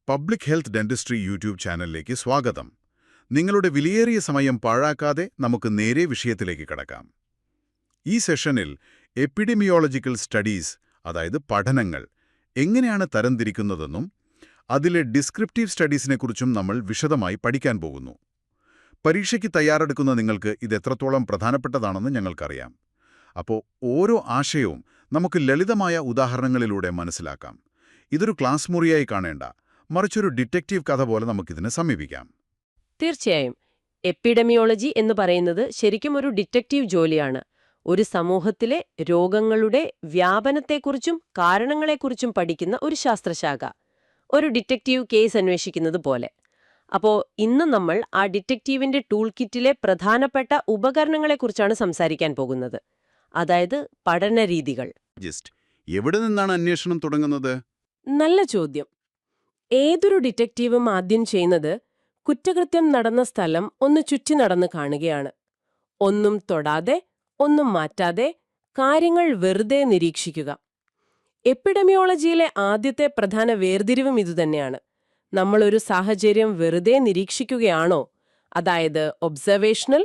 Public health dentistry YouTube ചാനലിലേക്ക് സ്വാഗതം. നിങ്ങളുടെ വിലയേറിയ സമയം പാഴാക്കാതെ നമുക്ക് നേരെ വിഷയത്തിലേക്ക് കടക്കാം. ഈ സെഷനിൽ എപ്പിഡെമിയോളജിക്കൽ സ്റ്റഡീസ്, അതായത് പഠനങ്ങൾ, എങ്ങനെയാണ് തരംതിരിക്കുന്നതെന്നും അതിലെ ഡിസ്ക്രിപ്റ്റീവ് സ്റ്റഡീസിനെക്കുറിച്ചും നമ്മൾ വിശദമായി പഠിക്കാൻ പോകുന്നു. പരീക്ഷയ്ക്ക് തയ്യാറെടുക്കുന്ന നിങ്ങൾക്ക് ഇത് എത്രത്തോളം പ്രധാനപ്പെട്ടതാണെന്ന് ഞങ്ങൾക്കറിയാം. അപ്പോൾ ഓരോ ആശയവും നമുക്ക് ലളിതമായ ഉദാഹരണങ്ങളിലൂടെ മനസ്സിലാക്കാം. ഇതൊരു ക്ലാസ് മുറിയായി കാണേണ്ട, മറിച്ചൊരു ഡിറ്റക്റ്റീവ് കഥ പോലെ നമുക്കിതിനെ സമീപിക്കാം. തീർച്ചയായും. എപ്പിഡെമിയോളജി എന്ന് പറയുന്നത് ശരിക്കും ഒരു ഡിറ്റക്റ്റീവ് ജോലിയാണ്. ഒരു സമൂഹത്തിലെ രോഗങ്ങളുടെ വ്യാപനത്തെക്കുറിച്ചും കാരണങ്ങളെക്കുറിച്ചും പഠിക്കുന്ന ഒരു ശാസ്ത്രശാഖ. ഒരു ഡിറ്റക്റ്റീവ് കേസ് അന്വേഷിക്കുന്നത് പോലെ. അപ്പോൾ ഇന്ന് നമ്മൾ ആ ഡിറ്റക്റ്റീവിന്റെ ടൂൾ കിറ്റിലെ പ്രധാനപ്പെട്ട ഉപകരണങ്ങളെക്കുറിച്ചാണ് സംസാരിക്കാൻ പോകുന്നത്. അതായത് പഠനരീതികൾ. എവിടെ നിന്നാണ് അന്വേഷണം തുടങ്ങുന്നത്? നല്ല ചോദ്യം. ഏതൊരു ഡിറ്റക്റ്റീവും ആദ്യം ചെയ്യുന്നത് കുറ്റകൃത്യം നടന്ന സ്ഥലം ഒന്ന് ചുറ്റി നടന്ന് കാണുകയാണ്. ഒന്നും തൊടാതെ, ഒന്നും മാറ്റാതെ, കാര്യങ്ങൾ വെറുതെ നിരീക്ഷിക്കുക. എപ്പിഡെമിയോളജിയിലെ ആദ്യത്തെ പ്രധാന വേർതിരിവും ഇതുതന്നെയാണ്. നമ്മളൊരു സാഹചര്യം വെറുതെ നിരീക്ഷിക്കുകയാണോ, അതായത് ഒബ്സർവേഷണൽ,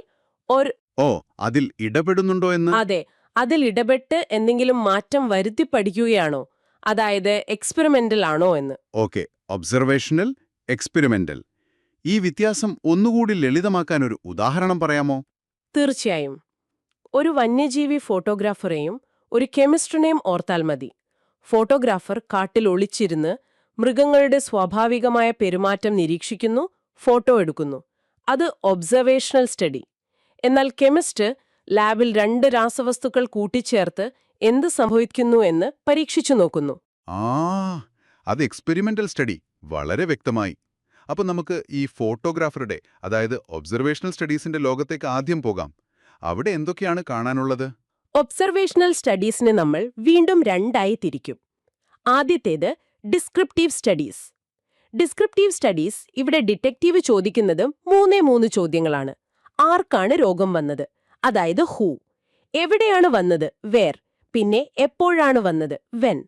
അതിൽ ഇടപെടുന്നുണ്ടോ എന്ന്? അതെ, അതിൽ ഇടപെട്ട് എന്തെങ്കിലും മാറ്റം വരുത്തി പഠിക്കുകയാണോ, അതായത് എക്സ്പെരിമെന്റൽ ആണോ എന്ന്. Okay, observational, experimental. ഈ വ്യത്യാസം ഒന്നുകൂടി ലളിതമാക്കാൻ ഒരു ഉദാഹരണം പറയാമോ? തീർച്ചയായും. ഒരു വന്യജീവി ഫോട്ടോഗ്രാഫറെയും ഒരു കെമിസ്ട്രിനെയും ഓർത്താൽ മതി. ഫോട്ടോഗ്രാഫർ കാട്ടിൽ ഒളിച്ചിരുന്ന് മൃഗങ്ങളുടെ സ്വാഭാവികമായ പെരുമാറ്റം നിരീക്ഷിക്കുന്നു, ഫോട്ടോ എടുക്കുന്നു. അത് ഒബ്സർവേഷണൽ സ്റ്റഡി. എന്നാൽ കെമിസ്റ്റ് ലാബിൽ 2 രാസവസ്തുക്കൾ കൂട്ടിച്ചേർത്ത് എന്ത് സംഭവിക്കുന്നു എന്ന് പരീക്ഷിച്ചു നോക്കുന്നു. അത് എക്സ്പെരിമെന്റൽ സ്റ്റഡി. വളരെ വ്യക്തമായി. അപ്പോൾ നമുക്ക് ഈ ഫോട്ടോഗ്രാഫറുടെ, അതായത് ഒബ്സർവേഷണൽ സ്റ്റഡീസിന്റെ ലോകത്തേക്ക് ആദ്യം പോകാം. അവിടെ എന്തൊക്കെയാണ് കാണാനുള്ളത്? ഒബ്സർവേഷണൽ സ്റ്റഡീസിനെ നമ്മൾ വീണ്ടും 2ആയി തിരിക്കും. ആദ്യത്തേത് ഡിസ്ക്രിപ്റ്റീവ് സ്റ്റഡീസ്. ഡിസ്ക്രിപ്റ്റീവ് സ്റ്റഡീസ് ഇവിടെ ഡിറ്റക്റ്റീവ് ചോദിക്കുന്നത് 3 ചോദ്യങ്ങളാണ്. ആർക്കാണ് രോഗം വന്നത്, അതായത് ഹൂ. എവിടെയാണ് വന്നത്, വേർ. പിന്നെ എപ്പോഴാണ് വന്നത്, വെൻ.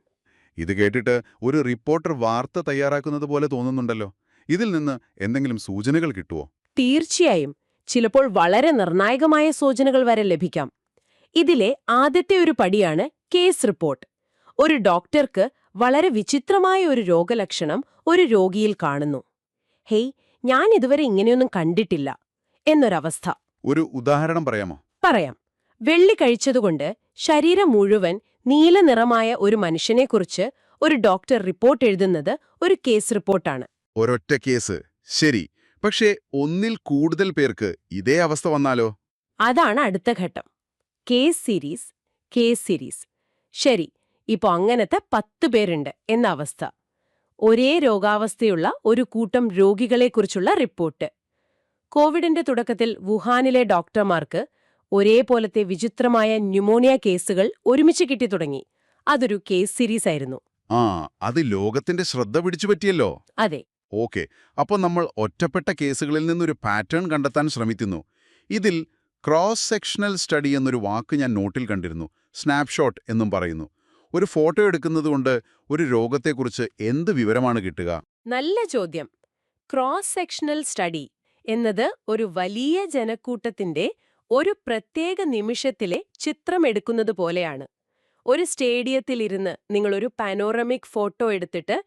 ഇത് കേട്ടിട്ട് ഒരു റിപ്പോർട്ടർ വാർത്ത തയ്യാറാക്കുന്നത് പോലെ തോന്നുന്നുണ്ടല്ലോ. ഇതിൽ നിന്ന് എന്തെങ്കിലും സൂചനകൾ കിട്ടുമോ? തീർച്ചയായും. ചിലപ്പോൾ വളരെ നിർണായകമായ സൂചനകൾ വരെ ലഭിക്കാം. ഇതിലെ ആദ്യത്തെ ഒരു പടിയാണ് കേസ് റിപ്പോർട്ട്. ഒരു ഡോക്ടർക്ക് വളരെ വിചിത്രമായ ഒരു രോഗലക്ഷണം ഒരു രോഗിയിൽ കാണുന്നു. ഹേയ്, ഞാൻ ഇതുവരെ ഇങ്ങനെയൊന്നും കണ്ടിട്ടില്ല എന്നൊരവസ്ഥ. ഒരു ഉദാഹരണം പറയാമോ? പറയാം. വെള്ളി കഴിച്ചതുകൊണ്ട് ശരീരം മുഴുവൻ നീല നിറമായ ഒരു മനുഷ്യനെക്കുറിച്ച് ഒരു ഡോക്ടർ റിപ്പോർട്ട് എഴുതുന്നത് ഒരു കേസ് റിപ്പോർട്ടാണ്. ഒരൊറ്റ കേസ്, ശരി. പക്ഷേ ഒന്നിൽ കൂടുതൽ പേർക്ക് ഇതേ അവസ്ഥ വന്നാലോ? അതാണ് അടുത്ത ഘട്ടം. Case series. ശരി, ഇപ്പോ അങ്ങനത്തെ 10 പേരുണ്ട് എന്ന അവസ്ഥ. ഒരേ രോഗാവസ്ഥയുള്ള ഒരു കൂട്ടം രോഗികളെക്കുറിച്ചുള്ള റിപ്പോർട്ട്. കോവിഡിന്റെ തുടക്കത്തിൽ വുഹാനിലെ ഡോക്ടർമാർക്ക് ഒരേപോലത്തെ വിചിത്രമായ ന്യൂമോണിയ കേസുകൾ ഒരുമിച്ച് കിട്ടിത്തുടങ്ങി. അതൊരു കേസ് സീരീസ് ആയിരുന്നു. അത് ലോകത്തിന്റെ ശ്രദ്ധ പിടിച്ചുപറ്റിയല്ലോ. അതെ. ഓക്കെ, അപ്പോൾ നമ്മൾ ഒറ്റപ്പെട്ട കേസുകളിൽ നിന്നൊരു പാറ്റേൺ കണ്ടെത്താൻ ശ്രമിക്കുന്നു. ഇതിൽ ക്രോസ് സെക്ഷണൽ സ്റ്റഡി എന്നൊരു വാക്ക് ഞാൻ നോട്ടിൽ കണ്ടിരുന്നു. സ്നാപ്ഷോട്ട് എന്നും പറയുന്നു. ഒരു ഫോട്ടോ എടുക്കുന്നതുകൊണ്ട് ഒരു രോഗത്തെക്കുറിച്ച് എന്ത് വിവരമാണ് കിട്ടുക? നല്ല ചോദ്യം. ക്രോസ് സെക്ഷണൽ സ്റ്റഡി എന്നത് ഒരു വലിയ ജനക്കൂട്ടത്തിന്റെ ഒരു പ്രത്യേക നിമിഷത്തിലെ ചിത്രം എടുക്കുന്നത് പോലെയാണ്. ഒരു സ്റ്റേഡിയത്തിലിരുന്ന് നിങ്ങളൊരു പാനോറമിക് ഫോട്ടോ എടുത്തിട്ട്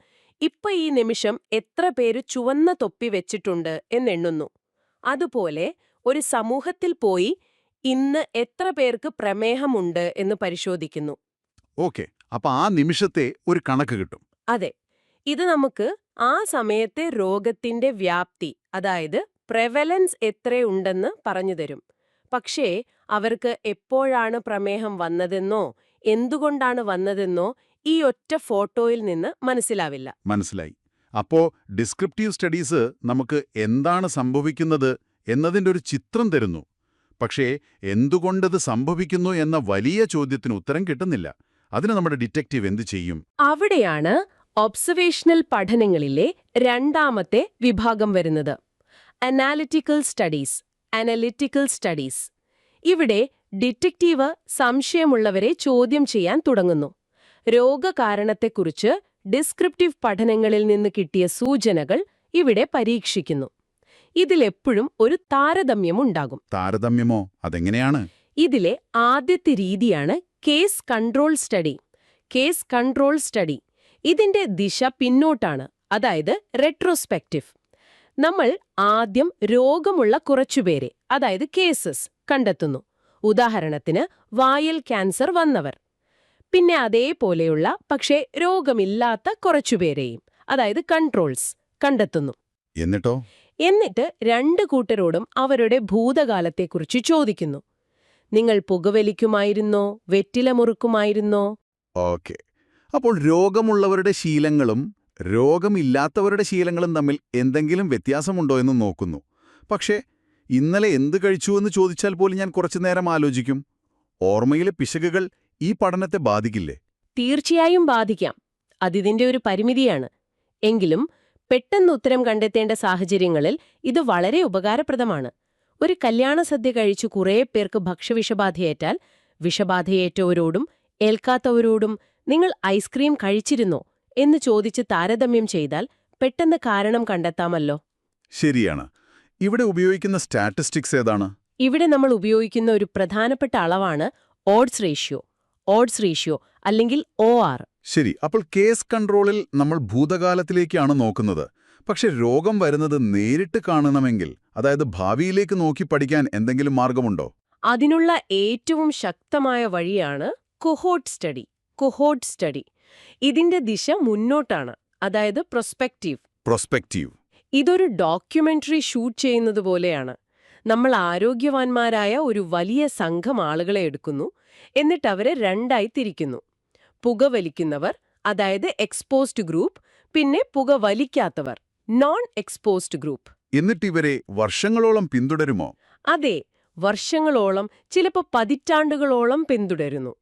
ഇപ്പൊ ഈ നിമിഷം എത്ര പേര് ചുവന്ന തൊപ്പി വെച്ചിട്ടുണ്ട് എന്നെണ്ണുന്നു. അതുപോലെ ഒരു സമൂഹത്തിൽ പോയി ഇന്ന് എത്ര പേർക്ക് പ്രമേഹമുണ്ട് എന്ന് പരിശോധിക്കുന്നു. ഓക്കെ, അപ്പൊ ആ നിമിഷത്തെ ഒരു കണക്ക് കിട്ടും. അതെ. ഇത് നമുക്ക് ആ സമയത്തെ രോഗത്തിന്റെ വ്യാപ്തി, അതായത് പ്രെവലൻസ് എത്രയുണ്ടെന്ന് പറഞ്ഞുതരും. പക്ഷേ അവർക്ക് എപ്പോഴാണ് പ്രമേഹം വന്നതെന്നോ എന്തുകൊണ്ടാണ് വന്നതെന്നോ ഈ ഒറ്റ ഫോട്ടോയിൽ നിന്ന് മനസ്സിലാവില്ല. മനസ്സിലായി. അപ്പോ ഡിസ്ക്രിപ്റ്റീവ് സ്റ്റഡീസ് നമുക്ക് എന്താണ് സംഭവിക്കുന്നത് എന്നതിൻ്റെ ഒരു ചിത്രം തരുന്നു. പക്ഷേ എന്തുകൊണ്ടത് സംഭവിക്കുന്നു എന്ന വലിയ ചോദ്യത്തിന് ഉത്തരം കിട്ടുന്നില്ല. അതിന് നമ്മുടെ ഡിറ്റക്റ്റീവ് എന്ത് ചെയ്യും? അവിടെയാണ് ഒബ്സർവേഷണൽ പഠനങ്ങളിലെ 2ാമത്തെ വിഭാഗം വരുന്നത്. Analytical studies. ഇവിടെ ഡിറ്റക്റ്റീവ് സംശയമുള്ളവരെ ചോദ്യം ചെയ്യാൻ തുടങ്ങുന്നു. രോഗകാരണത്തെക്കുറിച്ച് ഡിസ്ക്രിപ്റ്റീവ് പഠനങ്ങളിൽ നിന്ന് കിട്ടിയ സൂചനകൾ ഇവിടെ പരീക്ഷിക്കുന്നു. ഇതിലെപ്പോഴും ഒരു താരതമ്യമുണ്ടാകും. താരതമ്യമോ? അതെങ്ങനെയാണ്? ഇതിലെ ആദ്യത്തെ രീതിയാണ് case control study. Case control study ഇതിന്റെ ദിശ പിന്നോട്ടാണ്, അതായത് റെട്രോസ്പെക്റ്റീവ്. നമ്മൾ ആദ്യം രോഗമുള്ള കുറച്ചുപേരെ, അതായത് കേസസ്, കണ്ടെത്തുന്നു. ഉദാഹരണത്തിന് വായൽ ക്യാൻസർ വന്നവർ. പിന്നെ അതേപോലെയുള്ള പക്ഷേ രോഗമില്ലാത്ത കുറച്ചുപേരെയും, അതായത് കൺട്രോൾസ്, കണ്ടെത്തുന്നു. എന്നിട്ട് രണ്ട് കൂട്ടരോടും അവരുടെ ഭൂതകാലത്തെക്കുറിച്ച് ചോദിക്കുന്നു. നിങ്ങൾ പുകവലിക്കുമായിരുന്നോ, വെറ്റില മുറുക്കുമായിരുന്നോ? ഓക്കെ. അപ്പോൾ രോഗമുള്ളവരുടെ ശീലങ്ങളും രോഗമില്ലാത്തവരുടെ ശീലങ്ങളും തമ്മിൽ എന്തെങ്കിലും വ്യത്യാസമുണ്ടോ എന്ന് നോക്കുന്നു. പക്ഷേ ഇന്നലെ എന്ത് കഴിച്ചുവെന്ന് ചോദിച്ചാൽ പോലും ഞാൻ കുറച്ചുനേരം ആലോചിക്കും. ഓർമ്മയിലെ പിശകുകൾ ഈ പഠനത്തെ ബാധിക്കില്ലേ? തീർച്ചയായും ബാധിക്കാം. അതിതിന്റെ ഒരു പരിമിതിയാണ്. എങ്കിലും പെട്ടെന്ന് ഉത്തരം കണ്ടെത്തേണ്ട സാഹചര്യങ്ങളിൽ ഇത് വളരെ ഉപകാരപ്രദമാണ്. ഒരു കല്യാണ സദ്യ കഴിച്ചു കുറേ പേർക്ക് ഭക്ഷ്യവിഷബാധയേറ്റാൽ വിഷബാധയേറ്റവരോടും ഏൽക്കാത്തവരോടും നിങ്ങൾ ഐസ്ക്രീം കഴിച്ചിരുന്നോ എന്ന് ചോദിച്ച് താരതമ്യം ചെയ്താൽ പെട്ടെന്ന് കാരണം കണ്ടെത്താമല്ലോ. ശരിയാണ്. ഇവിടെ ഉപയോഗിക്കുന്ന സ്റ്റാറ്റിസ്റ്റിക്സ് ഏതാണ്? ഇവിടെ നമ്മൾ ഉപയോഗിക്കുന്ന ഒരു പ്രധാനപ്പെട്ട അളവാണ് ഓഡ്സ് റേഷ്യോ അല്ലെങ്കിൽ OR. ശരി. അപ്പോൾ കേസ് കൺട്രോളിൽ നമ്മൾ ഭൂതകാലത്തിലേക്കാണ് നോക്കുന്നത്. പക്ഷെ രോഗം വരുന്നത് നേരിട്ട് കാണണമെങ്കിൽ, അതായത് ഭാവിയിലേക്ക് നോക്കി പഠിക്കാൻ എന്തെങ്കിലും മാർഗമുണ്ടോ? അതിനുള്ള ഏറ്റവും ശക്തമായ വഴിയാണ് കൊഹോർട്ട് സ്റ്റഡി. ഇതിന്റെ ദിശ മുന്നോട്ടാണ്, അതായത് പ്രൊസ്പെക്റ്റീവ്. ഇതൊരു ഡോക്യുമെന്ററി ഷൂട്ട് ചെയ്യുന്നത് പോലെയാണ്. നമ്മൾ ആരോഗ്യവാന്മാരായ ഒരു വലിയ സംഘം ആളുകളെ എടുക്കുന്നു, എന്നിട്ട് അവരെ രണ്ടായി തിരിക്കുന്നു. പുകവലിക്കുന്നവർ, അതായത് എക്സ്പോസ്ഡ് ഗ്രൂപ്പ്, പിന്നെ പുകവലിക്കാത്തവർ, നോൺ എക്സ്പോസ്ഡ് ഗ്രൂപ്പ്. എന്നിട്ട് ഇവരെ വർഷങ്ങളോളം പിന്തുടരുമോ? അതെ, വർഷങ്ങളോളം, ചിലപ്പോൾ പതിറ്റാണ്ടുകളോളം പിന്തുടരുന്നു.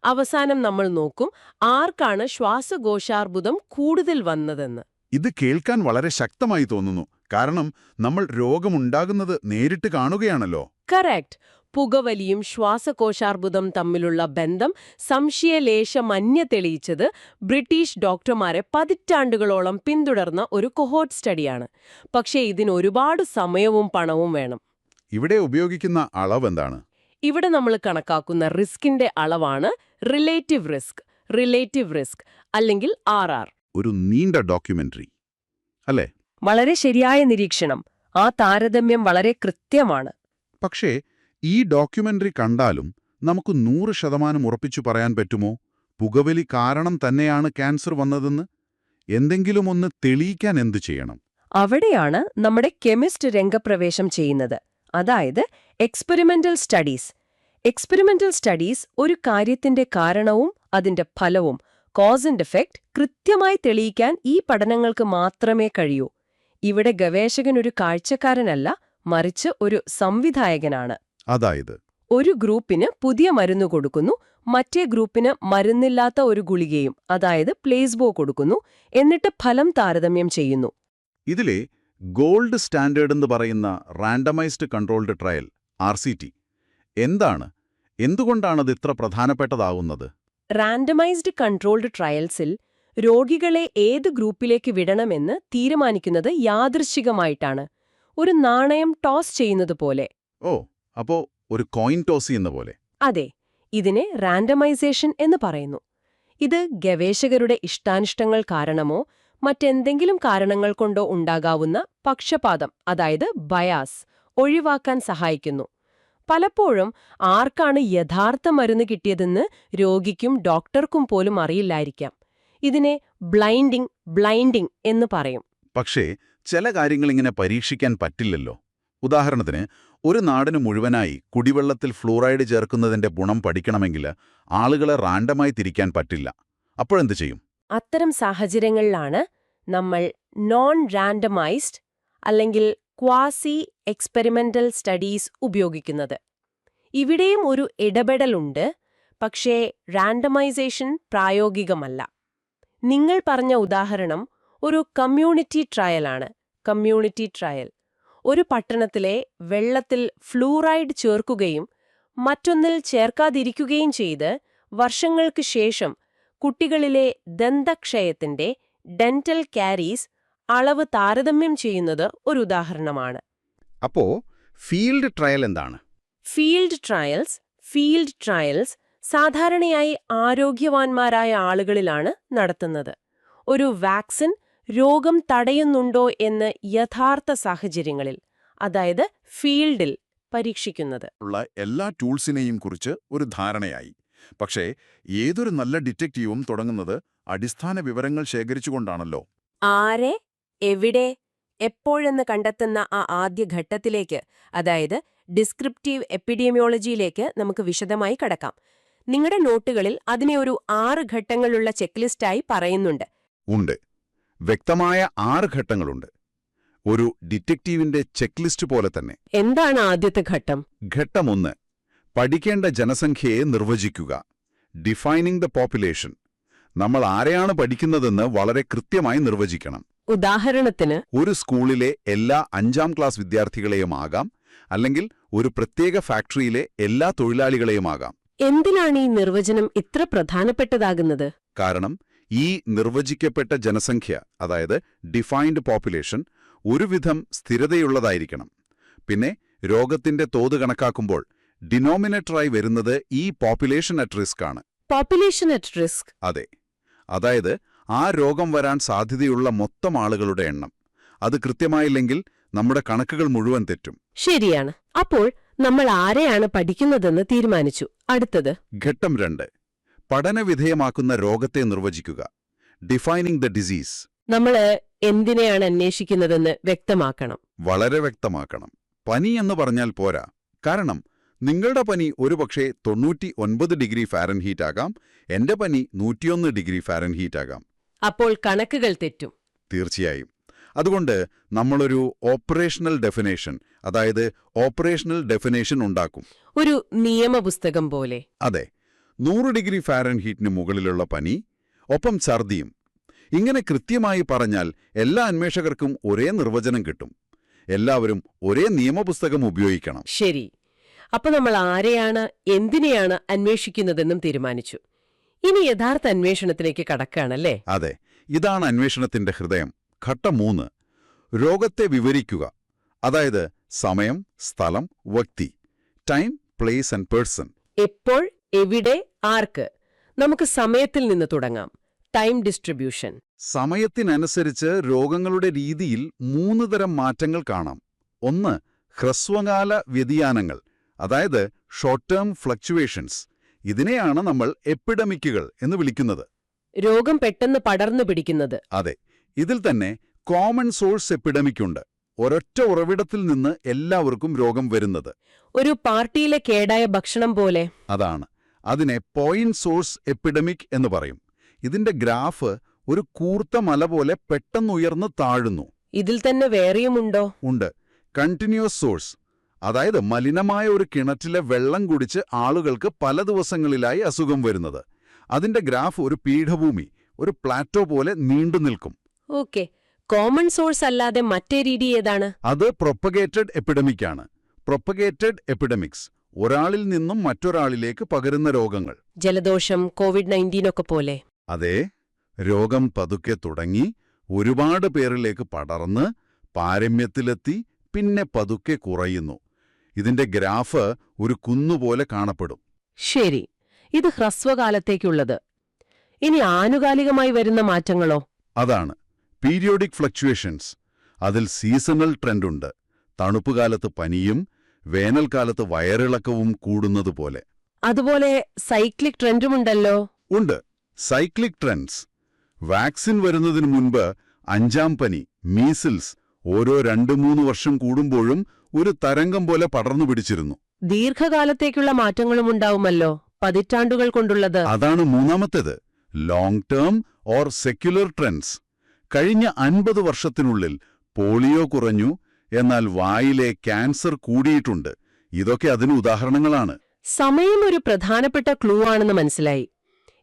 അവസാനം നമ്മൾ നോക്കും ആർക്കാണ് ശ്വാസകോശാർബുദം കൂടുതൽ വന്നതെന്ന്. ഇത് കേൾക്കാൻ വളരെ ശക്തമായി തോന്നുന്നു. കാരണം നമ്മൾ രോഗമുണ്ടാകുന്നത് നേരിട്ട് കാണുകയാണല്ലോ. കറക്റ്റ്. പുകവലിയും ശ്വാസകോശാർബുദം തമ്മിലുള്ള ബന്ധം സംശയലേശമന്യ തെളിയിച്ചത് ബ്രിട്ടീഷ് ഡോക്ടർമാരെ പതിറ്റാണ്ടുകളോളം പിന്തുടർന്ന ഒരു കൊഹോർട്ട് സ്റ്റഡിയാണ്. പക്ഷേ ഇതിന് ഒരുപാട് സമയവും പണവും വേണം. ഇവിടെ ഉപയോഗിക്കുന്ന അളവ് എന്താണ്? ഇവിടെ നമ്മൾ കണക്കാക്കുന്ന റിസ്കിന്റെ അളവാണ് റിലേറ്റീവ് റിസ്ക് അല്ലെങ്കിൽ RR. ഒരു നീണ്ട ഡോക്യുമെന്ററി അല്ലേ? വളരെ ശരിയായ നിരീക്ഷണം. ആ താരതമ്യം വളരെ കൃത്യമാണ്. പക്ഷേ ഈ ഡോക്യുമെന്ററി കണ്ടാലും നമുക്ക് 100% ഉറപ്പിച്ചു പറയാൻ പറ്റുമോ പുകവലി കാരണം തന്നെയാണ് ക്യാൻസർ വന്നതെന്ന്? എന്തെങ്കിലും ഒന്ന് തെളിയിക്കാൻ എന്തു ചെയ്യണം? അവിടെയാണ് നമ്മുടെ കെമിസ്റ്റ് രംഗപ്രവേശം ചെയ്യുന്നത്. അതായത് എക്സ്പെരിമെന്റൽ സ്റ്റഡീസ് ഒരു കാര്യത്തിന്റെ കാരണവും അതിന്റെ ഫലവും, കോസ് ആൻഡ് എഫക്റ്റ്, കൃത്യമായി തെളിയിക്കാൻ ഈ പഠനങ്ങൾക്ക് മാത്രമേ കഴിയൂ. ഇവിടെ ഗവേഷകനൊരു കാഴ്ചക്കാരനല്ല, മറിച്ച് ഒരു സംവിധായകനാണ്. അതായത് ഒരു ഗ്രൂപ്പിന് പുതിയ മരുന്ന് കൊടുക്കുന്നു, മറ്റേ ഗ്രൂപ്പിന് മരുന്നില്ലാത്ത ഒരു ഗുളികയും, അതായത് പ്ലേസ്ബോ കൊടുക്കുന്നു, എന്നിട്ട് ഫലം താരതമ്യം ചെയ്യുന്നു. ഇതിലെ ഗോൾഡ് സ്റ്റാൻഡേർഡ് എന്ന് പറയുന്ന റാൻഡമൈസ്ഡ് കൺട്രോൾഡ് ട്രയൽ RCT എന്തുകൊണ്ടാണത് ഇത്ര പ്രധാനപ്പെട്ടതാവുന്നത്? റാൻഡമൈസ്ഡ് കൺട്രോൾഡ് ട്രയൽസിൽ രോഗികളെ ഏത് ഗ്രൂപ്പിലേക്ക് വിടണമെന്ന് തീരുമാനിക്കുന്നത് യാദൃശ്ചികമായിട്ടാണ്. ഒരു നാണയം ടോസ് ചെയ്യുന്നത് പോലെ. ഓ, അപ്പോ ഒരു കോയിൻ ടോസ് ചെയ്യുന്ന പോലെ. അതെ, ഇതിനെ റാൻഡമൈസേഷൻ എന്ന് പറയുന്നു. ഇത് ഗവേഷകരുടെ ഇഷ്ടാനിഷ്ടങ്ങൾ കാരണമോ മറ്റെന്തെങ്കിലും കാരണങ്ങൾ കൊണ്ടോ ഉണ്ടാകാവുന്ന പക്ഷപാതം, അതായത് ബയാസ്, ഒഴിവാക്കാൻ സഹായിക്കുന്നു. പലപ്പോഴും ആർക്കാണ് യഥാർത്ഥ മരുന്ന് കിട്ടിയതെന്ന് രോഗിക്കും ഡോക്ടർക്കും പോലും അറിയില്ലായിരിക്കാം. ഇതിനെ ബ്ലൈൻഡിംഗ് എന്ന് പറയും. പക്ഷേ ചില കാര്യങ്ങളിങ്ങനെ പരീക്ഷിക്കാൻ പറ്റില്ലല്ലോ. ഉദാഹരണത്തിന്, ഒരു നാടിന് മുഴുവനായി കുടിവെള്ളത്തിൽ ഫ്ലൂറൈഡ് ചേർക്കുന്നതിന്റെ ഗുണം പഠിക്കണമെങ്കിൽ ആളുകളെ റാൻഡമായി തിരിക്കാൻ പറ്റില്ല. അപ്പോഴെന്ത് ചെയ്യും? അത്തരം സാഹചര്യങ്ങളിലാണ് നമ്മൾ നോൺ റാൻഡമൈസ്ഡ് അല്ലെങ്കിൽ ക്വാസി എക്സ്പെരിമെന്റൽ സ്റ്റഡീസ് ഉപയോഗിക്കുന്നത്. ഇവിടെയും ഒരു ഇടപെടലുണ്ട്, പക്ഷേ റാൻഡമൈസേഷൻ പ്രായോഗികമല്ല. നിങ്ങൾ പറഞ്ഞ ഉദാഹരണം ഒരു കമ്മ്യൂണിറ്റി ട്രയൽ. ഒരു പട്ടണത്തിലെ വെള്ളത്തിൽ ഫ്ലൂറൈഡ് ചേർക്കുകയും മറ്റൊന്നിൽ ചേർക്കാതിരിക്കുകയും ചെയ്ത് വർഷങ്ങൾക്ക് ശേഷം കുട്ടികളിലെ ദന്തക്ഷയത്തിന്റെ ഡെന്റൽ കാരീസ് അളവ് താരതമ്യം ചെയ്യുന്നത് ഒരു ഉദാഹരണമാണ്. അപ്പോ ഫീൽഡ് ട്രയൽ എന്താണ്? ഫീൽഡ് ട്രയൽസ് സാധാരണയായി ആരോഗ്യവാന്മാരായ ആളുകളിലാണ് നടത്തുന്നത്. ഒരു വാക്സിൻ രോഗം തടയുന്നുണ്ടോ എന്ന് യഥാർത്ഥ സാഹചര്യങ്ങളിൽ, അതായത് ഫീൽഡിൽ പരീക്ഷിക്കുന്നത്. ഉള്ള എല്ലാ ടൂൾസിനെയും കുറിച്ച് ഒരു ധാരണയായി. പക്ഷേ ഏതൊരു നല്ല ഡിറ്റക്റ്റീവും തുടങ്ങുന്നത് അടിസ്ഥാന വിവരങ്ങൾ ശേഖരിച്ചുകൊണ്ടാണല്ലോ. ആരെ, എവിടെ, എപ്പോഴെന്ന് കണ്ടെത്തുന്ന ആ ആദ്യ ഘട്ടത്തിലേക്ക്, അതായത് ഡിസ്ക്രിപ്റ്റീവ് എപ്പിഡീമിയോളജിയിലേക്ക് നമുക്ക് വിശദമായി കടക്കാം. നിങ്ങളുടെ നോട്ടുകളിൽ അതിനെ ഒരു 6 ഘട്ടങ്ങളുള്ള ചെക്ക് ലിസ്റ്റായി പറയുന്നുണ്ട്. ഉണ്ട്. വ്യക്തമായ 6 ഘട്ടങ്ങളുണ്ട്. ഒരു ഡിറ്റക്റ്റീവിന്റെ ചെക്ക് ലിസ്റ്റ് പോലെ തന്നെ. എന്താണ് ആദ്യത്തെ ഘട്ടം? ഘട്ടം 1, പഠിക്കേണ്ട ജനസംഖ്യയെ നിർവചിക്കുക. Defining the population. നമ്മൾ ആരെയാണ് പഠിക്കുന്നതെന്ന് വളരെ കൃത്യമായി നിർവചിക്കണം. ഉദാഹരണത്തിന്, ഒരു സ്കൂളിലെ എല്ലാ 5ാം ക്ലാസ് വിദ്യാർത്ഥികളെയും ആകാം, അല്ലെങ്കിൽ ഒരു പ്രത്യേക ഫാക്ടറിയിലെ എല്ലാ തൊഴിലാളികളെയും ആകാം. എന്തിനാണ് ഈ നിർവചനം ഇത്ര പ്രധാനപ്പെട്ടതാകുന്നത്? കാരണം ഈ നിർവചിക്കപ്പെട്ട ജനസംഖ്യ, അതായത് ഡിഫൈൻഡ് പോപ്പുലേഷൻ, ഒരുവിധം സ്ഥിരതയുള്ളതായിരിക്കണം. പിന്നെ രോഗത്തിന്റെ തോത് കണക്കാക്കുമ്പോൾ ഡിനോമിനേറ്ററായി വരുന്നത് ഈ പോപ്പുലേഷൻ അറ്റ് റിസ്ക് ആണ്. Population at risk? അതെ. അതായത് ആ രോഗം വരാൻ സാധ്യതയുള്ള മൊത്തം ആളുകളുടെ എണ്ണം. അത് കൃത്യമായില്ലെങ്കിൽ നമ്മുടെ കണക്കുകൾ മുഴുവൻ തെറ്റും. ശരിയാണ്. അപ്പോൾ നമ്മൾ ആരെയാണ് പഠിക്കുന്നതെന്ന് തീരുമാനിച്ചു. അടുത്തത് ഘട്ടം 2, പഠനവിധേയമാക്കുന്ന രോഗത്തെ നിർവചിക്കുക. Defining the disease. നമ്മൾ എന്തിനെയാണ് അന്വേഷിക്കുന്നതെന്ന് വ്യക്തമാക്കണം. വളരെ വ്യക്തമാക്കണം. പനി എന്ന് പറഞ്ഞാൽ പോരാ. കാരണം നിങ്ങളുടെ പനി ഒരുപക്ഷെ 99 ഡിഗ്രി ഫാരൻഹീറ്റ് ആകാം, എന്റെ പനി 101 ഡിഗ്രി ഫാരൻഹീറ്റ് ആകാം. അപ്പോൾ കണക്കുകൾ തെറ്റും. തീർച്ചയായും. അതുകൊണ്ട് നമ്മളൊരു ഓപ്പറേഷണൽ ഡെഫിനേഷൻ, അതായത് ഓപ്പറേഷണൽ ഡെഫിനേഷൻ ഉണ്ടാക്കും. ഒരു നിയമപുസ്തകം പോലെ. അതെ. 100 ഡിഗ്രി ഫാരൻഹീറ്റിന് മുകളിലുള്ള പനി, ഒപ്പം ഛർദിയും. ഇങ്ങനെ കൃത്യമായി പറഞ്ഞാൽ എല്ലാ അന്വേഷകർക്കും ഒരേ നിർവചനം കിട്ടും. എല്ലാവരും ഒരേ നിയമപുസ്തകം ഉപയോഗിക്കണം. ശരി. അപ്പൊ നമ്മൾ ആരെയാണ്, എന്തിനെയാണ് അന്വേഷിക്കുന്നതെന്നും തീരുമാനിച്ചു. ഇനി യഥാർത്ഥ അന്വേഷണത്തിലേക്ക് കടക്കുകയാണല്ലേ? അതെ. ഇതാണ് അന്വേഷണത്തിന്റെ ഹൃദയം. ഘട്ടം 3, രോഗത്തെ വിവരിക്കുക. അതായത് സമയം, സ്ഥലം, വ്യക്തി. Time, place and person. എപ്പോൾ, എവിടെ, ആർക്ക്. നമുക്ക് സമയത്തിൽ നിന്ന് തുടങ്ങാം. Time distribution. സമയത്തിനനുസരിച്ച് രോഗങ്ങളുടെ രീതിയിൽ 3 തരം മാറ്റങ്ങൾ കാണാം. 1, ഹ്രസ്വകാല വ്യതിയാനങ്ങൾ, അതായത് ഷോർട്ട് ടേം ഫ്ലക്ച്വേഷൻസ്. ഇതിനെയാണ് നമ്മൾ എപ്പിഡമിക്കുകൾ എന്ന് വിളിക്കുന്നത്. രോഗം പെട്ടെന്ന് പടർന്നു പിടിക്കുന്നത്. അതെ. ഇതിൽ തന്നെ കോമൺ സോഴ്സ് എപ്പിഡമിക്കുണ്ട്. ഒരൊറ്റ ഉറവിടത്തിൽ നിന്ന് എല്ലാവർക്കും രോഗം വരുന്നത്. ഒരു പാർട്ടിയിലെ കേടായ ഭക്ഷണം പോലെ. അതാണ്. അതിനെ പോയിന്റ് സോഴ്സ് എപ്പിഡമിക് എന്ന് പറയും. ഇതിന്റെ ഗ്രാഫ് ഒരു കൂർത്ത മല പോലെ പെട്ടെന്നുയർന്ന് താഴുന്നു. ഇതിൽ തന്നെ വേറെയുമുണ്ടോ? ഉണ്ട്. കണ്ടിന്യൂസ് സോഴ്സ്, അതായത് മലിനമായ ഒരു കിണറ്റിലെ വെള്ളം കുടിച്ച് ആളുകൾക്ക് പല ദിവസങ്ങളിലായി അസുഖം വരുന്നത്. അതിന്റെ ഗ്രാഫ് ഒരു പീഠഭൂമി, ഒരു പ്ലാറ്റോ പോലെ നീണ്ടു നിൽക്കും. ഓക്കെ. കോമൺ സോഴ്സ് അല്ലാതെ മറ്റേ രീതി ഏതാണ്? അത് പ്രൊപ്പഗേറ്റഡ് എപ്പിഡമിക്കാണ്. പ്രൊപ്പഗേറ്റഡ് എപ്പിഡമിക്സ്, ഒരാളിൽ നിന്നും മറ്റൊരാളിലേക്ക് പകരുന്ന രോഗങ്ങൾ. ജലദോഷം, COVID-19 ഒക്കെ പോലെ. അതെ. രോഗം പതുക്കെ തുടങ്ങി ഒരുപാട് പേരിലേക്ക് പടർന്ന് പാരമ്യത്തിലെത്തി പിന്നെ പതുക്കെ കുറയുന്നു. ഇതിന്റെ ഗ്രാഫ് ഒരു കുന്നുപോലെ കാണപ്പെടും. ശരി. ഇത് ഹ്രസ്വകാലത്തേക്കുള്ളത്. ഇനി ആനുകാലികമായി വരുന്ന മാറ്റങ്ങളോ? അതാണ് പീരിയോഡിക് ഫ്ലക്ച്വേഷൻസ്. അതിൽ സീസണൽ ട്രെൻഡുണ്ട്. തണുപ്പുകാലത്ത് പനിയും വേനൽക്കാലത്ത് വയറിളക്കവും കൂടുന്നതുപോലെ. അതുപോലെ സൈക്ലിക് ട്രെൻഡുമുണ്ടല്ലോ. ഉണ്ട്. Cyclic trends. വാക്സിൻ വരുന്നതിനു മുൻപ് 5ാം പനി, മീസിൽസ് ഓരോ 2-3 വർഷം കൂടുമ്പോഴും ഒരു തരംഗം പോലെ പടർന്നു പിടിച്ചിരുന്നു. ദീർഘകാലത്തേക്കുള്ള മാറ്റങ്ങളും ഉണ്ടാവുമല്ലോ, പതിറ്റാണ്ടുകൾ കൊണ്ടുള്ളത്. അതാണ് മൂന്നാമത്തേത്, long term or secular trends. കഴിഞ്ഞ 50 വർഷത്തിനുള്ളിൽ പോളിയോ കുറഞ്ഞു, എന്നാൽ വായിലെ ക്യാൻസർ കൂടിയിട്ടുണ്ട്. ഇതൊക്കെ അതിന് ഉദാഹരണങ്ങളാണ്. സമയം ഒരു പ്രധാനപ്പെട്ട ക്ലൂ ആണെന്ന് മനസ്സിലായി.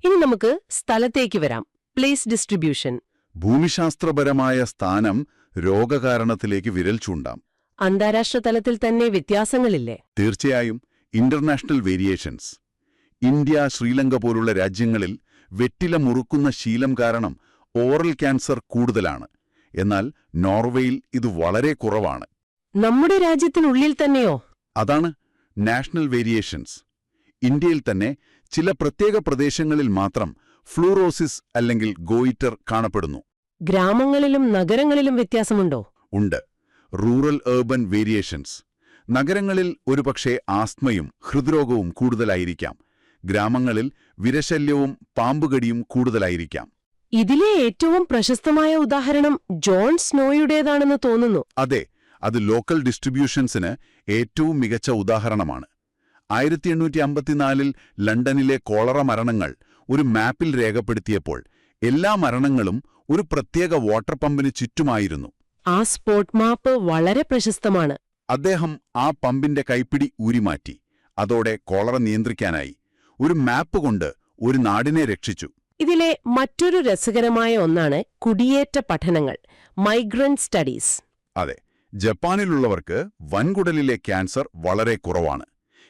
ഇനി നമുക്ക് സ്ഥലത്തേക്ക് വരാം. Place distribution. ഭൂമിശാസ്ത്രപരമായ സ്ഥാനം രോഗകാരണത്തിലേക്ക് വിരൽ ചൂണ്ടാം. അന്താരാഷ്ട്ര തലത്തിൽ തന്നെ വ്യത്യാസങ്ങളില്ലേ? തീർച്ചയായും. International variations. ഇന്ത്യ, ശ്രീലങ്ക പോലുള്ള രാജ്യങ്ങളിൽ വെറ്റില മുറുക്കുന്ന ശീലം കാരണം ഓറൽ ക്യാൻസർ കൂടുതലാണ്. എന്നാൽ നോർവേയിൽ ഇത് വളരെ കുറവാണ്. നമ്മുടെ രാജ്യത്തിനുള്ളിൽ തന്നെയോ? അതാണ് നാഷണൽ വേരിയേഷൻസ്. ഇന്ത്യയിൽ തന്നെ ചില പ്രത്യേക പ്രദേശങ്ങളിൽ മാത്രം ഫ്ലൂറോസിസ് അല്ലെങ്കിൽ ഗോയിറ്റർ കാണപ്പെടുന്നു. ഗ്രാമങ്ങളിലും നഗരങ്ങളിലും വ്യത്യാസമുണ്ടോ? ഉണ്ട്. Rural urban variations. നഗരങ്ങളിൽ ഒരുപക്ഷെ ആസ്മയും ഹൃദ്രോഗവും കൂടുതലായിരിക്കാം. ഗ്രാമങ്ങളിൽ വിരശല്യവും പാമ്പുകടിയും കൂടുതലായിരിക്കാം. ഇതിലെ ഏറ്റവും പ്രശസ്തമായ ഉദാഹരണം ജോൺ സ്നോയുടേതാണെന്ന് തോന്നുന്നു. അതെ, അത് ലോക്കൽ ഡിസ്ട്രിബ്യൂഷൻസിന് ഏറ്റവും മികച്ച ഉദാഹരണമാണ്. 1854 ലണ്ടനിലെ കോളറ മരണങ്ങൾ ഒരു മാപ്പിൽ രേഖപ്പെടുത്തിയപ്പോൾ എല്ലാ മരണങ്ങളും ഒരു പ്രത്യേക വാട്ടർ പമ്പിന് ചുറ്റുമായിരുന്നു. ആ സ്പോട്ട് മാപ്പ് വളരെ പ്രശസ്തമാണ്. അദ്ദേഹം ആ പമ്പിന്റെ കൈപ്പിടി ഊരിമാറ്റി. അതോടെ കോളറ നിയന്ത്രിക്കാനായി. ഒരു മാപ്പ് കൊണ്ട് ഒരു നാടിനെ രക്ഷിച്ചു. ഇതിലെ മറ്റൊരു രസകരമായ ഒന്നാണ് കുടിയേറ്റ പഠനങ്ങൾ, മൈഗ്രന്റ് സ്റ്റഡീസ്. അതെ, ജപ്പാനിലുള്ളവർക്ക് വൻകുടലിലെ ക്യാൻസർ വളരെ കുറവാണ്.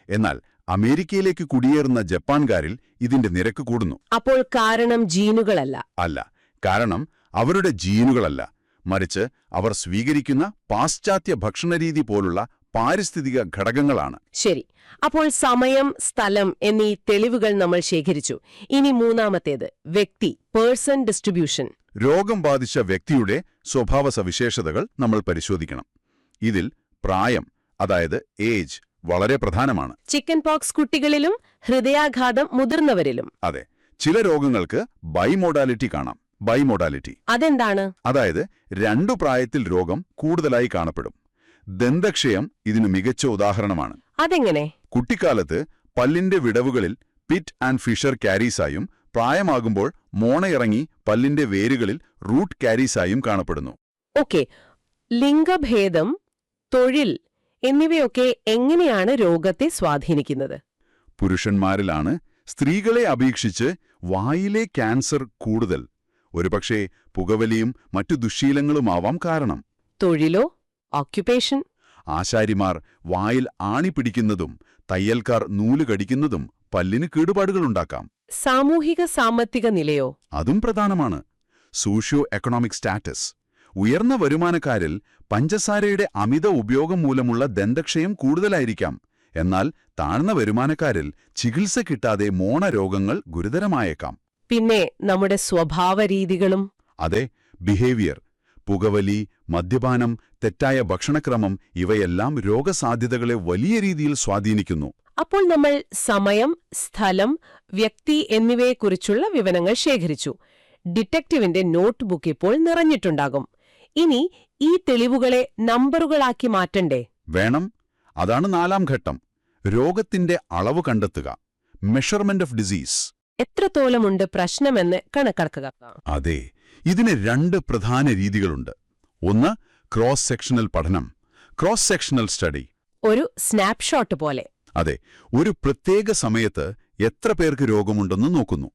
എന്നാൽ അമേരിക്കയിലേക്ക് കുടിയേറുന്ന ജപ്പാൻകാരിൽ ഇതിന്റെ നിരക്ക് കൂടുന്നു. അപ്പോൾ കാരണം ജീനുകളല്ല? അല്ല, കാരണം അവരുടെ ജീനുകളല്ല, മറിച്ച് അവർ സ്വീകരിക്കുന്ന പാശ്ചാത്യ ഭക്ഷണരീതി പോലുള്ള പാരിസ്ഥിതിക ഘടകങ്ങളാണ്. ശരി. അപ്പോൾ സമയം, സ്ഥലം എന്നീ തെളിവുകൾ നമ്മൾ ശേഖരിച്ചു. ഇനി മൂന്നാമത്തേത്, വ്യക്തി, പേഴ്സൺ ഡിസ്ട്രിബ്യൂഷൻ. രോഗം ബാധിച്ച വ്യക്തിയുടെ സ്വഭാവ സവിശേഷതകൾ നമ്മൾ പരിശോധിക്കണം. ഇതിൽ പ്രായം, അതായത് ഏജ്, വളരെ പ്രധാനമാണ്. ചിക്കൻ പോക്സ് കുട്ടികളിലും ഹൃദയാഘാതം മുതിർന്നവരിലും. അതെ, ചില രോഗങ്ങൾക്ക് ബൈമോഡാലിറ്റി കാണാം. ബൈമോഡാലിറ്റി അതെന്താണ്? അതായത് 2 പ്രായത്തിൽ രോഗം കൂടുതലായി കാണപ്പെടും. ദന്തക്ഷയം ഇതിനു മികച്ച ഉദാഹരണമാണ്. അതെങ്ങനെ? കുട്ടിക്കാലത്ത് പല്ലിന്റെ വിടവുകളിൽ പിറ്റ് ആൻഡ് ഫിഷർ കാരീസായും പ്രായമാകുമ്പോൾ മോണയിറങ്ങി പല്ലിന്റെ വേരുകളിൽ റൂട്ട് കാരീസായും കാണപ്പെടുന്നു. ഓക്കെ. ലിംഗഭേദം, തൊഴിൽ എന്നിവയൊക്കെ എങ്ങനെയാണ് രോഗത്തെ സ്വാധീനിക്കുന്നത്? പുരുഷന്മാരിലാണ് സ്ത്രീകളെ അപേക്ഷിച്ച് വായിലെ ക്യാൻസർ കൂടുതൽ. ഒരുപക്ഷേ പുകവലിയും മറ്റു ദുശ്ശീലങ്ങളുമാവാം കാരണം. തൊഴിലോ? ഓക്യുപ്പേഷൻ? ആശാരിമാർ വായിൽ ആണി പിടിക്കുന്നതും തയ്യൽക്കാർ നൂല് കടിക്കുന്നതും പല്ലിന് കേടുപാടുകളുണ്ടാക്കാം. സാമൂഹിക സാമ്പത്തിക നിലയോ? അതും പ്രധാനമാണ്. Socio economic status. ഉയർന്ന വരുമാനക്കാരിൽ പഞ്ചസാരയുടെ അമിത ഉപയോഗം മൂലമുള്ള ദന്തക്ഷയം കൂടുതലായിരിക്കാം. എന്നാൽ താഴ്ന്ന വരുമാനക്കാരിൽ ചികിത്സ കിട്ടാതെ മോണരോഗങ്ങൾ ഗുരുതരമായേക്കാം. പിന്നെ നമ്മുടെ സ്വഭാവരീതികളും? അതെ, ബിഹേവിയർ. പുകവലി, മദ്യപാനം, തെറ്റായ ഭക്ഷണക്രമം ഇവയെല്ലാം രോഗസാധ്യതകളെ വലിയ രീതിയിൽ സ്വാധീനിക്കുന്നു. അപ്പോൾ നമ്മൾ സമയം, സ്ഥലം, വ്യക്തി എന്നിവയെക്കുറിച്ചുള്ള വിവരങ്ങൾ ശേഖരിച്ചു. ഡിറ്റക്റ്റീവിന്റെ നോട്ട്ബുക്ക് ഇപ്പോൾ നിറഞ്ഞിട്ടുണ്ടാകും. ഇനി ഈ തെളിവുകളെ നമ്പറുകളാക്കി മാറ്റണ്ടേ? വേണം. അതാണ് 4ാം ഘട്ടം. രോഗത്തിന്റെ അളവ് കണ്ടെത്തുക. Measurement of disease. എത്രത്തോളമുണ്ട് പ്രശ്നമെന്ന് കണക്കാക്കുക. അതെ, ഇതിന് 2 പ്രധാന രീതികളുണ്ട്. ഒന്ന്, ക്രോസ് സെക്ഷണൽ പഠനം, ക്രോസ് സെക്ഷണൽ സ്റ്റഡി. ഒരു സ്നാപ്ഷോട്ട് പോലെ. അതെ, ഒരു പ്രത്യേക സമയത്ത് എത്ര പേർക്ക് രോഗമുണ്ടെന്ന് നോക്കുന്നു.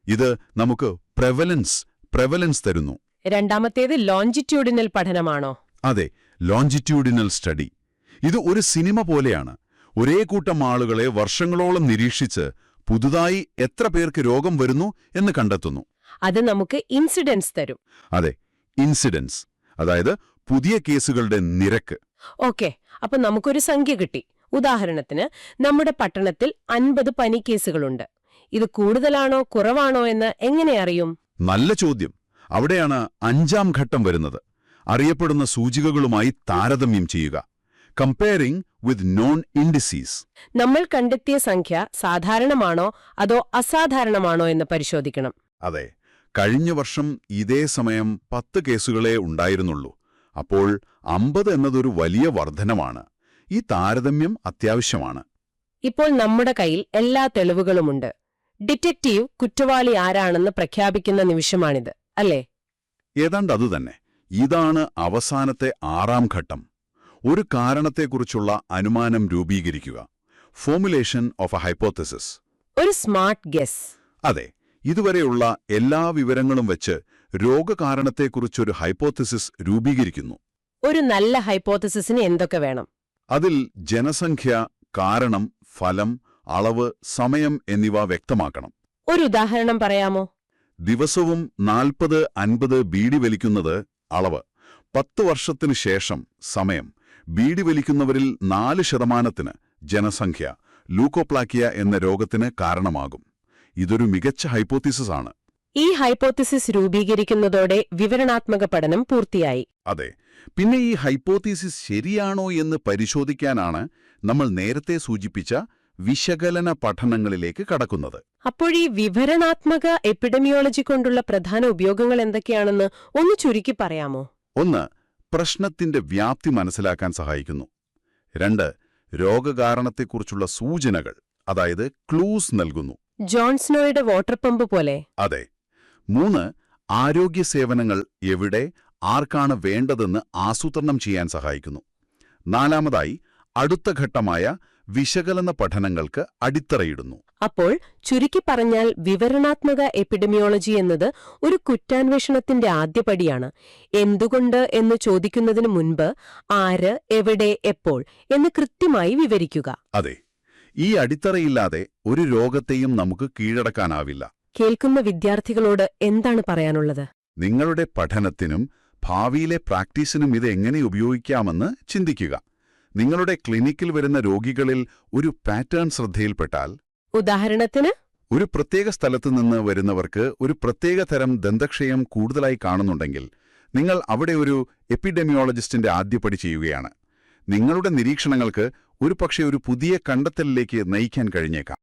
ഇത് നമുക്ക് പ്രവലൻസ് തരുന്നു. രണ്ടാമത്തേത് ലോഞ്ചിറ്റ്യൂഡിനൽ പഠനമാണോ? അതെ, ലോഞ്ചിറ്റ്യൂഡിനൽ സ്റ്റഡി. ഇത് ഒരു സിനിമ പോലെയാണ്. ഒരേ കൂട്ടം ആളുകളെ വർഷങ്ങളോളം നിരീക്ഷിച്ച് പുതുതായി എത്ര പേർക്ക് രോഗം വരുന്നു എന്ന് കണ്ടെത്തുന്നു. അത് നമുക്ക് ഇൻസിഡൻസ് തരും. അതെ, ഇൻസിഡൻസ്, അതായത് പുതിയ കേസുകളുടെ നിരക്ക്. ഓക്കെ, അപ്പൊ നമുക്കൊരു സംഖ്യ കിട്ടി. ഉദാഹരണത്തിന്, നമ്മുടെ പട്ടണത്തിൽ 50 പനി കേസുകളുണ്ട്. ഇത് കൂടുതലാണോ കുറവാണോ എന്ന് എങ്ങനെ അറിയും? നല്ല ചോദ്യം. അവിടെയാണ് 5ാം ഘട്ടം വരുന്നത്. അറിയപ്പെടുന്ന സൂചികകളുമായി താരതമ്യം ചെയ്യുക. Comparing with known indices. നമ്മൾ കണ്ടെത്തിയ സംഖ്യ സാധാരണമാണോ അതോ അസാധാരണമാണോ എന്ന് പരിശോധിക്കണം. അതെ, കഴിഞ്ഞ വർഷം ഇതേ സമയം 10 കേസുകളേ ഉണ്ടായിരുന്നുള്ളൂ. അപ്പോൾ 50 എന്നതൊരു വലിയ വർധനമാണ്. ഈ താരതമ്യം അത്യാവശ്യമാണ്. ഇപ്പോൾ നമ്മുടെ കയ്യിൽ എല്ലാ തെളിവുകളുമുണ്ട്. ഡിറ്റക്റ്റീവ് കുറ്റവാളി ആരാണെന്ന് പ്രഖ്യാപിക്കുന്ന നിമിഷമാണിത്, അല്ലേ? ഏതാണ്ട് അതുതന്നെ. ഇതാണ് അവസാനത്തെ 6ാം ഘട്ടം. ഒരു കാരണത്തെക്കുറിച്ചുള്ള അനുമാനം രൂപീകരിക്കുക. Formulation of a hypothesis. ഒരു സ്മാർട്ട് ഗെസ്. അതെ, ഇതുവരെയുള്ള എല്ലാ വിവരങ്ങളും വെച്ച് രോഗകാരണത്തെക്കുറിച്ചൊരു ഹൈപ്പോത്തസിസ് രൂപീകരിക്കുന്നു. ഒരു നല്ല ഹൈപ്പോത്തസിസിന് എന്തൊക്കെ വേണം? അതിൽ ജനസംഖ്യ, കാരണം, ഫലം, അളവ്, സമയം എന്നിവ വ്യക്തമാക്കണം. ഒരു ഉദാഹരണം പറയാമോ? ദിവസവും 40-50 ബീഡി വലിക്കുന്നത് അളവ്. 10 വർഷത്തിനു ശേഷം സമയം. ബീഡി വലിക്കുന്നവരിൽ 4% ജനസംഖ്യ ലൂക്കോപ്ലാക്കിയ എന്ന രോഗത്തിന് കാരണമാകും. ഇതൊരു മികച്ച ഹൈപ്പോത്തിസിസ് ആണ്. ഈ ഹൈപ്പോത്തിസിസ് രൂപീകരിക്കുന്നതോടെ വിവരണാത്മക പഠനം പൂർത്തിയായി. അതെ. പിന്നെ ഈ ഹൈപ്പോത്തീസിസ് ശരിയാണോ എന്ന് പരിശോധിക്കാനാണ് നമ്മൾ നേരത്തെ സൂചിപ്പിച്ച വിശകലന പഠനങ്ങളിലേക്ക് കടക്കുന്നത്. അപ്പോഴീ വിവരണാത്മക എപ്പിഡമിയോളജി കൊണ്ടുള്ള പ്രധാന ഉപയോഗങ്ങൾ എന്തൊക്കെയാണെന്ന് ഒന്ന് ചുരുക്കി പറയാമോ? 1. പ്രശ്നത്തിന്റെ വ്യാപ്തി മനസ്സിലാക്കാൻ സഹായിക്കുന്നു. 2. രോഗകാരണത്തെക്കുറിച്ചുള്ള സൂചനകൾ, അതായത് ക്ലൂസ് നൽകുന്നു. ജോൺസ്നോയുടെ വാട്ടർ പമ്പ് പോലെ. അതെ. 3. ആരോഗ്യ സേവനങ്ങൾ എവിടെ, ആർക്കാണ് വേണ്ടതെന്ന് ആസൂത്രണം ചെയ്യാൻ സഹായിക്കുന്നു. 4. അടുത്ത ഘട്ടമായ വിശകലന പഠനങ്ങൾക്ക് അടിത്തറയിടുന്നു. അപ്പോൾ ചുരുക്കി പറഞ്ഞാൽ വിവരണാത്മക എപ്പിഡമിയോളജി എന്നത് ഒരു കുറ്റാന്വേഷണത്തിന്റെ ആദ്യപടിയാണ്. എന്തുകൊണ്ട് എന്ന് ചോദിക്കുന്നതിന് മുൻപ് ആര്, എവിടെ, എപ്പോൾ എന്ന് കൃത്യമായി വിവരിക്കുക. അതെ. ഈ അടിത്തറയില്ലാതെ ഒരു രോഗത്തെയും നമുക്ക് കീഴടക്കാനാവില്ല. കേൾക്കുന്ന വിദ്യാർത്ഥികളോട് എന്താണ് പറയാനുള്ളത്? നിങ്ങളുടെ പഠനത്തിനും ഭാവിയിലെ പ്രാക്ടീസിനും ഇത് എങ്ങനെ ഉപയോഗിക്കാമെന്ന് ചിന്തിക്കുക. നിങ്ങളുടെ ക്ലിനിക്കിൽ വരുന്ന രോഗികളിൽ ഒരു പാറ്റേൺ ശ്രദ്ധയിൽപ്പെട്ടാൽ, ഉദാഹരണത്തിന് ഒരു പ്രത്യേക സ്ഥലത്തു നിന്ന് വരുന്നവർക്ക് ഒരു പ്രത്യേക തരം ദന്തക്ഷയം കൂടുതലായി കാണുന്നുണ്ടെങ്കിൽ, നിങ്ങൾ അവിടെ ഒരു എപ്പിഡെമിയോളജിസ്റ്റിന്റെ ആദ്യപടി ചെയ്യുകയാണ്. നിങ്ങളുടെ നിരീക്ഷണങ്ങൾക്ക് ഒരുപക്ഷെ ഒരു പുതിയ കണ്ടെത്തലിലേക്ക് നയിക്കാൻ കഴിഞ്ഞേക്കാം.